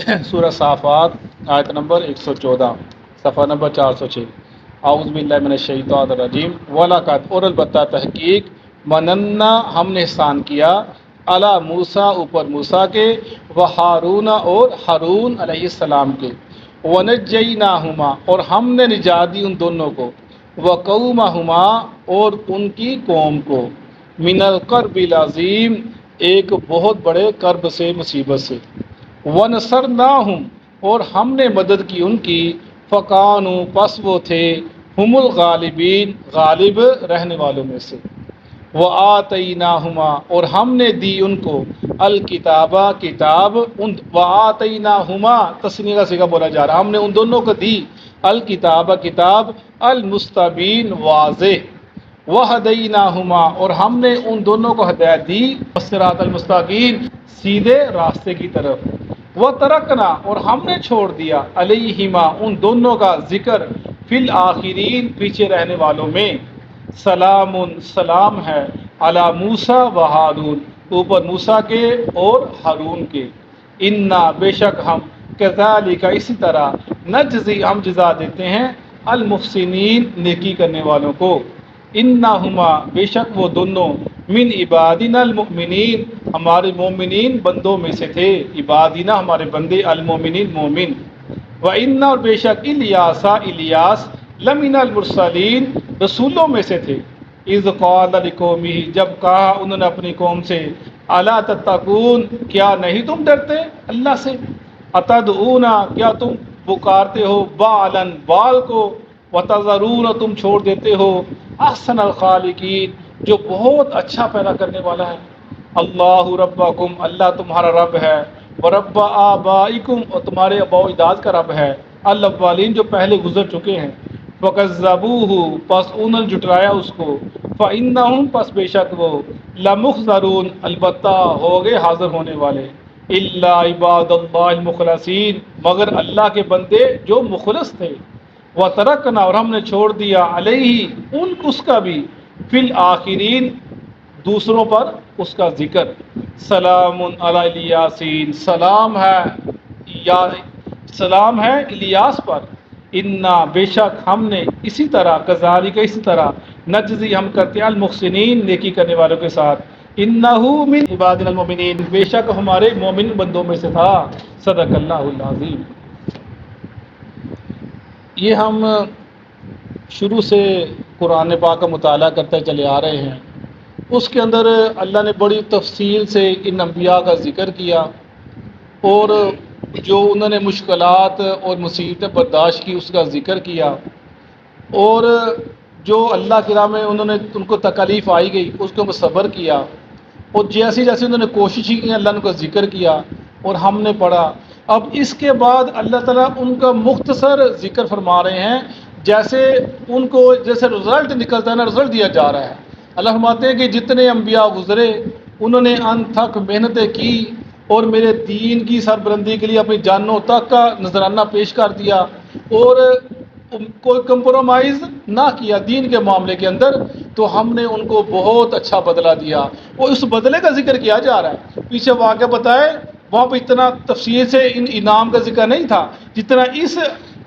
سورہ صافات آیت نمبر 114 صفحہ نمبر 406۔ اعوذ باللہ من الشیطان الرجیم۔ وَلَقَدْ اور البتہ تحقیق مننا ہم نے احسان کیا علی موسیٰ اوپر موسیٰ کے وہارون اور ہارون علیہ السلام کے وَنَجَّيْنَاهُمَا اور ہم نے نجات دی ان دونوں کو وَقَوْمَهُمَا اور ان کی قوم کو من الکرب العظیم ایک بہت بڑے کرب سے مصیبت سے وَنَصَرْنَاهُمْ اور ہم نے مدد کی ان کی فَكَانُوا پس وہ تھے ہم الغالبین غالب رہنے والوں میں سے وَآتَيْنَاهُمَا اور ہم نے دی ان کو الکتابہ کتاب وَآتَيْنَاهُمَا تثنیہ کا صیغہ بولا جا رہا، ہم نے ان دونوں کو دی الکتابہ کتاب المستبین واضح وَهَدَيْنَاهُمَا اور ہم نے ان دونوں کو ہدایت دی الصراط المستقیم سیدھے راستے کی طرف وَتَرَكْنَا اور ہم نے چھوڑ دیا علیہما ان دونوں کا ذکر فی الآخرین پیچھے رہنے والوں میں سلام سلام ہے علی موسیٰ و ہارون اوپر موسیٰ کے اور ہارون کے انا بے شک ہم کذالک اسی طرح نجزی ہم جزا دیتے ہیں المحسنین نیکی کرنے والوں کو انہما بے شک وہ دونوں من عبادنا المؤمنین ہمارے مومنین بندوں میں سے تھے، عبادنا ہمارے بندے المؤمنین مومن وَإِنَّ اور بے شک الیاس لمن المرسلین رسولوں میں سے تھے اذ قال لقومہ جب کہا انہوں نے اپنی قوم سے الا تتقون کیا نہیں تم ڈرتے اللہ سے اتدعون کیا تم پکارتے ہو بالا بال کو وتذرون تم چھوڑ دیتے ہو احسن الخالقین جو بہت اچھا پیدا کرنے والا ہے اللہ ربکم اللہ تمہارا رب ہے ورب آبائکم اور تمہارے آباء و اجداد کا رب ہے الاولین جو پہلے گزر چکے ہیں وَكَذَّبُوهُ پس انہوں نے جھٹلایا اس کو فَإِنَّهُمْ پس بے شک وہ لَمُخْضَرُونَ البتہ ہو گئے حاضر ہونے والے إِلَّا عِبَادَ اللَّهِ الْمُخْلَصِينَ مگر اللہ کے بندے جو مخلص تھے وَتَرَكْنَا اور ہم نے چھوڑ دیا علیہ ان اس کا بھی فی الآخرین دوسروں پر اس کا ذکر سلام علی الیاسین سلام ہے الیاس پر انا بے شک ہم نے اسی طرح کذالک اسی طرح نجزی ہم کرتے ہیں المحسنین نیکی کرنے والوں کے ساتھ انہو من عبادنا المؤمنین بے شک ہمارے مومن بندوں میں سے تھا صدق اللہ العظیم۔ یہ ہم شروع سے قرآن پاک کا مطالعہ کرتے چلے آ رہے ہیں، اس کے اندر اللہ نے بڑی تفصیل سے ان انبیاء کا ذکر کیا اور جو انہوں نے مشکلات اور مصیبتیں برداشت کی اس کا ذکر کیا اور جو اللہ کی راہ میں انہوں نے ان کو تکلیف آئی گئی اس کے اوپر صبر کیا اور جیسی جیسی انہوں نے کوشش کی اللہ نے ان کا ذکر کیا اور ہم نے پڑھا۔ اب اس کے بعد اللہ تعالیٰ ان کا مختصر ذکر فرما رہے ہیں جیسے ان کو جیسے رزلٹ نکلتا ہے نا، رزلٹ دیا جا رہا ہے۔ اللہ فرماتے ہیں کہ جتنے انبیاء گزرے انہوں نے انتھک محنتیں کی اور میرے دین کی سربلندی کے لیے اپنی جانوں تک کا نذرانہ پیش کر دیا اور کوئی کمپرومائز نہ کیا دین کے معاملے کے اندر، تو ہم نے ان کو بہت اچھا بدلہ دیا اور اس بدلے کا ذکر کیا جا رہا ہے۔ پیچھے واقعہ بتائے وہاں پہ اتنا تفصیل سے ان انعام کا ذکر نہیں تھا جتنا اس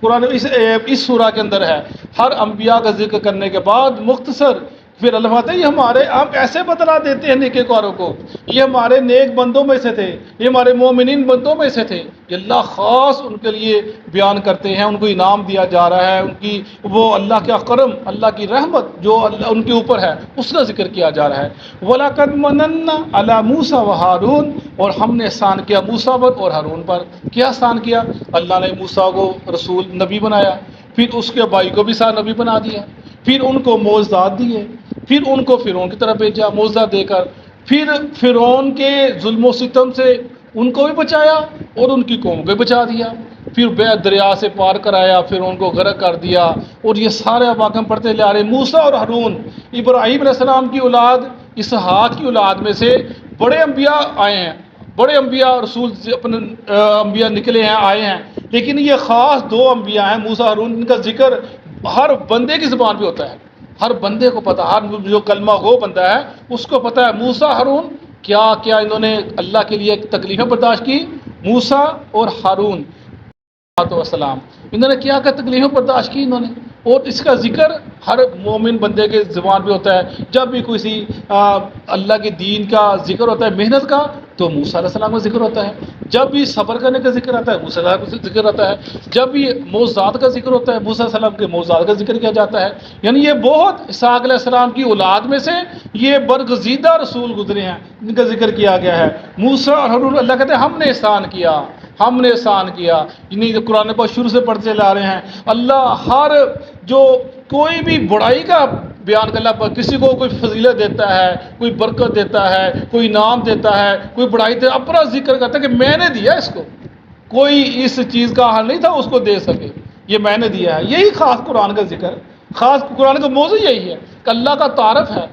قرآن اس سورہ کے اندر ہے۔ ہر انبیاء کا ذکر کرنے کے بعد مختصر پھر اللہ فرماتا ہے یہ ہمارے ہم ایسے بدلا دیتے ہیں نیک کاروں کو، یہ ہمارے نیک بندوں میں سے تھے، یہ ہمارے مومنین بندوں میں سے تھے، یہ اللہ خاص ان کے لیے بیان کرتے ہیں، ان کو انعام دیا جا رہا ہے، ان کی وہ اللہ کا کرم اللہ کی رحمت جو اللہ ان کے اوپر ہے اس کا ذکر کیا جا رہا ہے۔ وَلَقَدْ مَنَنَّا عَلَى مُوسَىٰ وَهَارُونَ اور ہم نے احسان کیا موسیٰ پر اور ہارون پر۔ کیا احسان کیا؟ اللہ نے موسیٰ کو رسول نبی بنایا، پھر اس کے بھائی کو بھی ساتھ نبی بنا دیا، پھر ان کو معجزات دیے، پھر ان کو فرعون کی طرف بھیجا معجزہ دے کر، پھر فرعون کے ظلم و ستم سے ان کو بھی بچایا اور ان کی قوم کو بھی بچا دیا، پھر بے دریا سے پار کرایا، پھر ان کو غرق کر دیا۔ اور یہ سارے واقعہ پڑھتے لے آ رہے موسیٰ اور ہارون ابراہیم علیہ السلام کی اولاد اسحاق کی اولاد میں سے بڑے انبیاء آئے ہیں، بڑے انبیاء رسول اپنے انبیاء نکلے ہیں آئے ہیں، لیکن یہ خاص دو انبیاء ہیں موسیٰ ہارون، ان کا ذکر ہر بندے کی زبان پہ ہوتا ہے، ہر بندے کو پتہ، ہر جو کلمہ گو بندہ ہے اس کو پتہ ہے موسیٰ ہارون کیا کیا انہوں نے اللہ کے لیے تکلیفیں برداشت کی موسیٰ اور ہارون والسلام، انہوں نے کیا کہ تکلیفیں برداشت کی انہوں نے، اور اس کا ذکر ہر مومن بندے کے زبان پہ ہوتا ہے۔ جب بھی کسی اللہ کے دین کا ذکر ہوتا ہے، محنت کا، تو موسیٰ علیہ السلام کا ذکر ہوتا ہے۔ جب بھی صبر کرنے کا ذکر آتا ہے، موسیٰ علیہ السلام کا ذکر آتا ہے۔ جب بھی معجزات کا ذکر ہوتا ہے، موسیٰ علیہ السلام کے معجزات کا ذکر کیا جاتا ہے۔ یعنی یہ بہت اسحاق علیہ السلام کی اولاد میں سے یہ برگزیدہ رسول گزرے ہیں، ان کا ذکر کیا گیا ہے۔ موسیٰ اور ہارون، اللہ کہتے ہیں ہم نے احسان کیا، ہم نے احسان کیا۔ یعنی قرآن پاک شروع سے پڑھتے چلے آ رہے ہیں، اللہ ہر جو کوئی بھی بڑائی کا بیان کر، اللہ پر کسی کو کوئی فضیلت دیتا ہے، کوئی برکت دیتا ہے، کوئی انعام دیتا ہے، کوئی بڑائی دیتا ہے، اپنا ذکر کرتا ہے کہ میں نے دیا اس کو، کوئی اس چیز کا حل نہیں تھا اس کو دے سکے، یہ میں نے دیا ہے۔ یہی خاص قرآن کا ذکر، خاص قرآن کا موضوع یہی ہے کہ اللہ کا تعارف ہے۔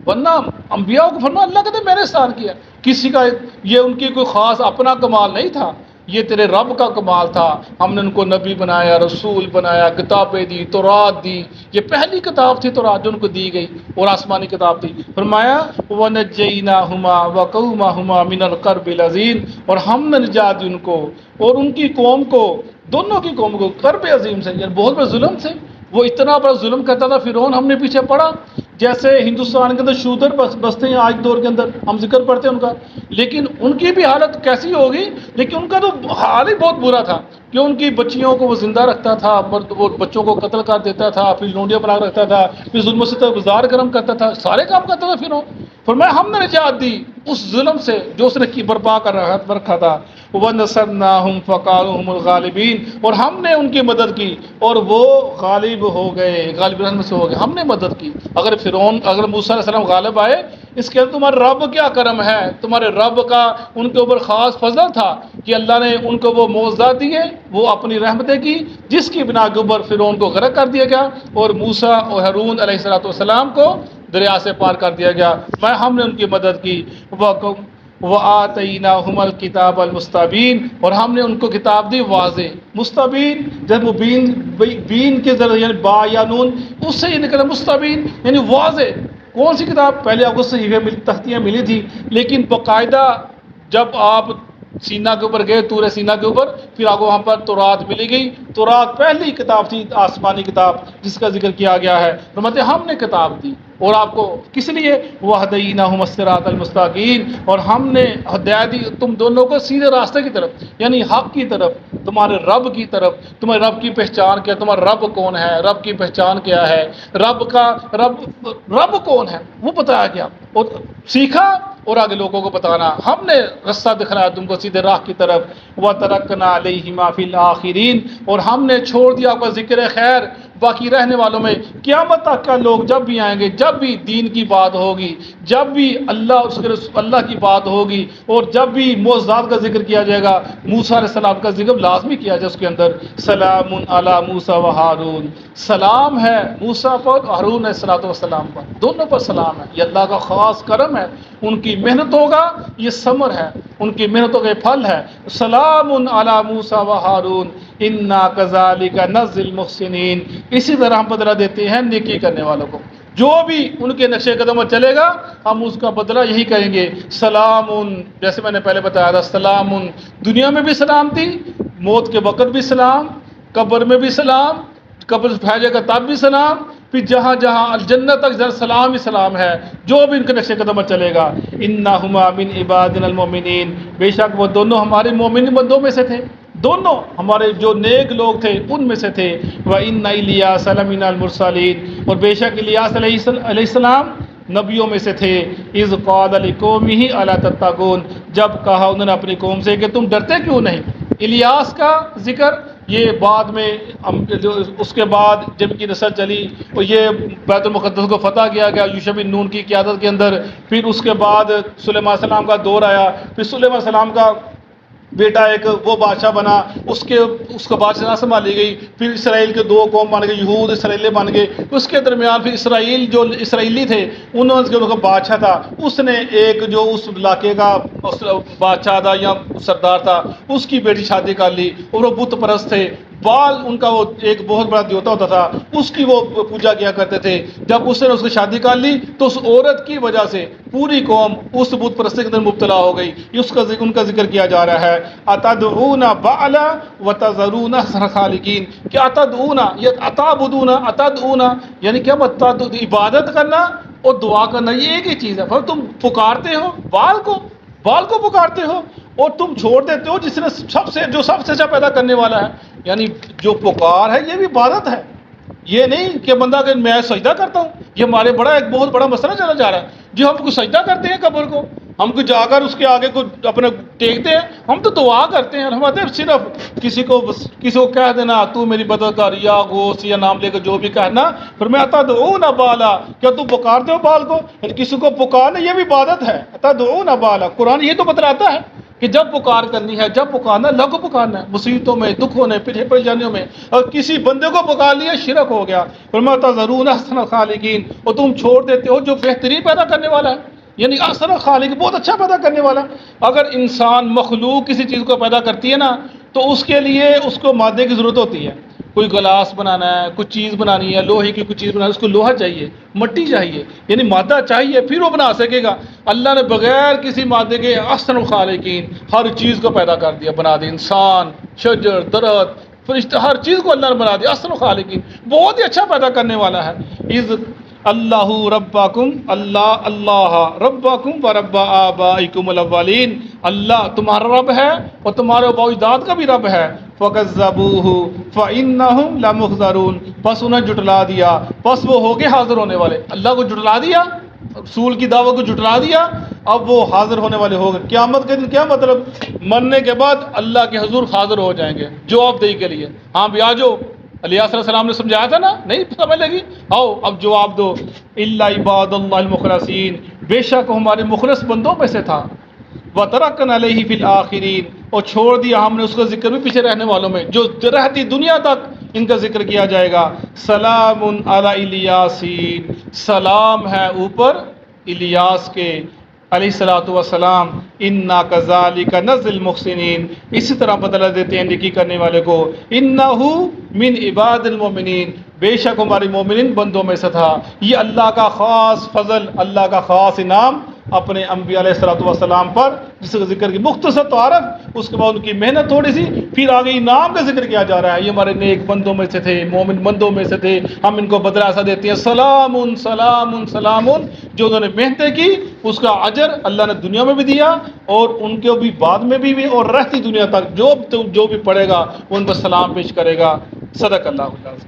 ورنہ انبیاء کو فرمایا، اللہ کہتے ہیں میں نے احسان کیا، کسی کا یہ ان کی کوئی خاص اپنا کمال نہیں تھا، یہ تیرے رب کا کمال تھا۔ ہم نے ان کو نبی بنایا، رسول بنایا، کتابیں دی، تورات دی۔ یہ پہلی کتاب تھی تورات جو ان کو دی گئی، اور آسمانی کتاب تھی۔ فرمایا وَنَجَّيْنَاهُمَا وَقَوْمَهُمَا مِنَ الْكَرْبِ الْعَظِيمِ، اور ہم نے نجات دی ان کو اور ان کی قوم کو، دونوں کی قوم کو، کرب عظیم سے، یعنی بہت بڑا ظلم سے۔ وہ اتنا بڑا ظلم کرتا تھا فرعون، ہم نے پیچھے پڑا۔ جیسے ہندوستان کے اندر شودر بستے ہیں آج دور کے اندر، ہم ذکر پڑھتے ہیں ان کا، لیکن ان کی بھی حالت کیسی ہوگی؟ لیکن ان کا تو حال ہی بہت برا تھا کہ ان کی بچیوں کو وہ زندہ رکھتا تھا، وہ بچوں کو قتل کر دیتا تھا، پھر لونڈیاں بنا رکھتا تھا، پھر ظلم و ستم بازار گرم کرتا تھا، سارے کام کرتا تھا فرعون۔ فرمایا ہم نے نجات دی اس ظلم سے جو اس نے کی برپا کر رکھا تھا۔ وَنَصَرْنَاهُمْ فَكَانُوا هُمُ الْغَالِبِينَ، اور ہم نے ان کی مدد کی اور وہ غالب ہو گئے، غالب میں سے ہو گئے، ہم نے مدد کی۔ اگر فرعون، اگر موسیٰ علیہ السلام غالب آئے، اس کے اندر تمہارا رب کیا کرم ہے، تمہارے رب کا ان کے اوپر خاص فضل تھا کہ اللہ نے ان کو وہ معجزات دیے، وہ اپنی رحمتیں کی، جس کی بنا کے اوپر فرعون کو غرق کر دیا گیا اور موسیٰ اور ہارون علیہ السلام کو دریا سے پار کر دیا گیا۔ ہم نے ان کی مدد کی۔ وَآتَيْنَاهُمَ الْكِتَابَ الْمُسْتَبِينَ، اور ہم نے ان کو کتاب دی واضح، مستبین، جب مبین بین کے ذریعے یعنی با یا نون اس سے یہ نکلا مستبین یعنی واضح۔ کون سی کتاب؟ پہلے آپ کو صحیفے تختیاں ملی تھی، لیکن باقاعدہ جب آپ سینہ کے اوپر گئے، طور سینہ کے اوپر، پھر آپ کو وہاں پر تورات ملی گئی۔ تورات پہلی کتاب تھی، آسمانی کتاب جس کا ذکر کیا گیا ہے۔ فرماتے ہم نے کتاب دی، اور آپ کو کس لیے؟ وَهَدَيْنَاهُمَ الصِّرَاطَ الْمُسْتَقِيمَ، اور ہم نے ہدایت دی تم دونوں کو سیدھے راستے کی طرف، یعنی حق کی طرف، تمہارے رب کی طرف۔ تمہارے رب کی پہچان کیا؟ تمہارا رب کون ہے؟ رب کی پہچان کیا ہے؟ رب کون ہے وہ بتایا گیا، اور سیکھا، اور آگے لوگوں کو بتانا۔ ہم نے رستہ دکھلایا تم کو سیدھے راہ کی طرف۔ وَتَرَكْنَا عَلَيْهِمَا فِي الْآخِرِينَ، اور ہم نے چھوڑ دیا آپ کا ذکر خیر باقی رہنے والوں میں، قیامت تک کا لوگ جب بھی آئیں گے، جب بھی دین کی بات ہوگی، جب بھی اللہ کی بات ہوگی، اور جب بھی معجزات کا ذکر کیا جائے گا، موسیٰ علیہ السلام کا ذکر لازمی کیا جائے اس کے اندر۔ سلام علی موسیٰ و ہارون، سلام ہے موسیٰ پر، ہارون علیہ السلام پر، دونوں پر سلام ہے۔ یہ اللہ کا خاص کرم ہے، ان کی محنتوں کا یہ ثمر ہے، ان کی محنتوں کا پھل ہے۔ سلام علی موسیٰ و ہارون انا کذالک نجزی المحسنین، اسی طرح ہم بدلہ دیتے ہیں نیکی کرنے والوں کو۔ جو بھی ان کے نقشے قدم پر چلے گا ہم اس کا بدلہ یہی کریں گے۔ سلام، جیسے میں نے پہلے بتایا تھا، سلام دنیا میں بھی سلامتی، موت کے وقت بھی سلام، قبر میں بھی سلام، قبر سے اٹھایا جائے گا تب بھی سلام، پھر جہاں جہاں الجنت تک جب سلام ہی سلام ہے جو بھی ان کے نقشے قدم پر چلے گا۔ انہما من عبادنا المؤمنین، بے شک وہ دونوں ہمارے مومن بندوں میں سے تھے، دونوں ہمارے جو نیک لوگ تھے ان میں سے تھے۔ وَإِنَّ إِلْيَاسَ لَمِنَ الْمُرْسَلِينَ، اور بے شک الیاس علیہ السلام نبیوں میں سے تھے۔ اذ قال لقومہ الا تتقون، جب کہا انہوں نے اپنی قوم سے کہ تم ڈرتے کیوں نہیں۔ الیاس کا ذکر یہ بعد میں اس کے بعد جب کی نسل چلی اور یہ بیت المقدس کو فتح کیا گیا یوشع بن نون کی قیادت کے اندر، پھر اس کے بعد سلیمان علیہ السلام کا دور آیا، پھر سلیمان علیہ السلام کا بیٹا ایک وہ بادشاہ بنا، اس کو بادشاہ سنبھالی گئی، پھر اسرائیل کے دو قوم بن گئے، یہود اسرائیلی بن گئے، اس کے درمیان پھر اسرائیل جو اسرائیلی تھے انہوں کا بادشاہ تھا، اس نے ایک جو اس علاقے کا بادشاہ تھا یا سردار تھا اس کی بیٹی شادی کر لی، اور وہ بت پرست تھے، بال ان کا وہ ایک بہت بڑا دیوتا ہوتا تھا، اس کی وہ پوجا کیا کرتے تھے۔ جب اس نے اس کی شادی کر لی تو اس عورت کی وجہ سے پوری قوم اس بت پرستی کے اندر مبتلا ہو گئی۔ ان کا ذکر کیا جا رہا ہے، اتدعون بعلا وتذرون احسن الخالقین، کہ اتدعون یا اتعبدون، اتدعون یعنی کیا مطلب؟ عبادت کرنا اور دعا کرنا، یہ ایک ہی چیز ہے۔ پھر تم پکارتے ہو بال کو پکارتے ہو اور تم چھوڑ دیتے ہو جس نے سب سے اچھا پیدا کرنے والا ہے۔ یعنی جو پکار ہے یہ بھی عبادت ہے، یہ نہیں کہ بندہ کہ میں سجدہ کرتا ہوں۔ یہ ہمارے ایک بہت بڑا مسئلہ چلا جا رہا ہے، جو ہم کو سجدہ کرتے ہیں قبر کو، ہم کو جا کر اس کے آگے کو اپنے ٹیکتے ہیں، ہم تو دعا کرتے ہیں۔ ہمارے صرف کسی کو کہہ دینا تو میری مدد کر، یا غوث یا نام لے کر جو بھی کہنا، پھر میں اتدعون بالا، کیا تم پکارتے ہو بال کو؟ یعنی کسی کو پکارنا یہ بھی عبادت ہے۔ اتدعون بالا، قرآن یہ تو بتلاتا ہے کہ جب پکار کرنی ہے، جب پکارنا اللہ کو پکارنا ہے، مصیبتوں میں، دکھوں میں، پریشانیوں میں، اور کسی بندے کو پکار لیا شرک ہو گیا۔ فرمایا تذرون احسن الخالقین، اور تم چھوڑ دیتے ہو جو بہترین پیدا کرنے والا ہے، یعنی احسن الخالق بہت اچھا پیدا کرنے والا۔ اگر انسان مخلوق کسی چیز کو پیدا کرتی ہے نا تو اس کے لیے اس کو مادے کی ضرورت ہوتی ہے۔ کوئی گلاس بنانا ہے، کچھ چیز بنانی ہے، لوہے کی کچھ چیز بنانی ہے، اس کو لوہا چاہیے، مٹی چاہیے، یعنی مادہ چاہیے، پھر وہ بنا سکے گا۔ اللہ نے بغیر کسی مادے کے احسن الخالقین ہر چیز کو پیدا کر دیا، بنا دیا، انسان، شجر، درخت، فرشتہ، ہر چیز کو اللہ نے بنا دیا۔ احسن الخالقین بہت ہی اچھا پیدا کرنے والا ہے۔ اللہ ربکم، اللہ ربکم و رب آبائکم الاولین، اللہ تمہارا رب ہے اور تمہارے آباء و اجداد کا بھی رب ہے۔ فکذبوہ فانہم لمحضرون، پس انہیں جھٹلا دیا، پس وہ ہو کے حاضر ہونے والے۔ اللہ کو جھٹلا دیا، رسول کی دعوت کو جھٹلا دیا، اب وہ حاضر ہونے والے ہو گئے قیامت کے دن۔ کیا مطلب؟ مرنے کے بعد اللہ کے حضور حاضر ہو جائیں گے جواب دہی کے لیے۔ ہاں بھی آجو، علیہ السلام نے سمجھایا تھا نا، نہیں سمجھ لگی؟ آؤ اب جواب دو۔ الا عباد اللہ المخلصین، بے شک ہمارے مخلص بندوں میں سے تھا۔ وترکنا علیہ فی الآخرین، اور چھوڑ دیا ہم نے اس کا ذکر بھی پیچھے رہنے والوں میں، جو رہتی دنیا تک ان کا ذکر کیا جائے گا۔ سلام علی الیاسین، سلام ہے اوپر الیاس کے علیہ الصلوۃ والسلام۔ انا کذالک نجزی المحسنین، اسی طرح بدلہ دیتے ہیں نیکی کرنے والے کو۔ انہ من عباد المومنین، بے شک ہمارے مومنین بندوں میں سے تھا۔ یہ اللہ کا خاص فضل، اللہ کا خاص انعام اپنے انبیاء علیہ الصلوۃ والسلام پر، جس کا ذکر کی مختصر تعارف، اس کے بعد ان کی محنت تھوڑی سی، پھر آگے انعام کا ذکر کیا جا رہا ہے۔ یہ ہمارے نیک بندوں میں سے تھے، مومن بندوں میں سے تھے، ہم ان کو بدلہ ایسا دیتے ہیں، سلام سلام سلام، جو انہوں نے محنتیں کی اس کا اجر اللہ نے دنیا میں بھی دیا اور ان کے بھی بعد میں بھی اور رہتی دنیا تک جو بھی پڑھے گا وہ ان پر سلام پیش کرے گا۔ صدق اللہ العظیم۔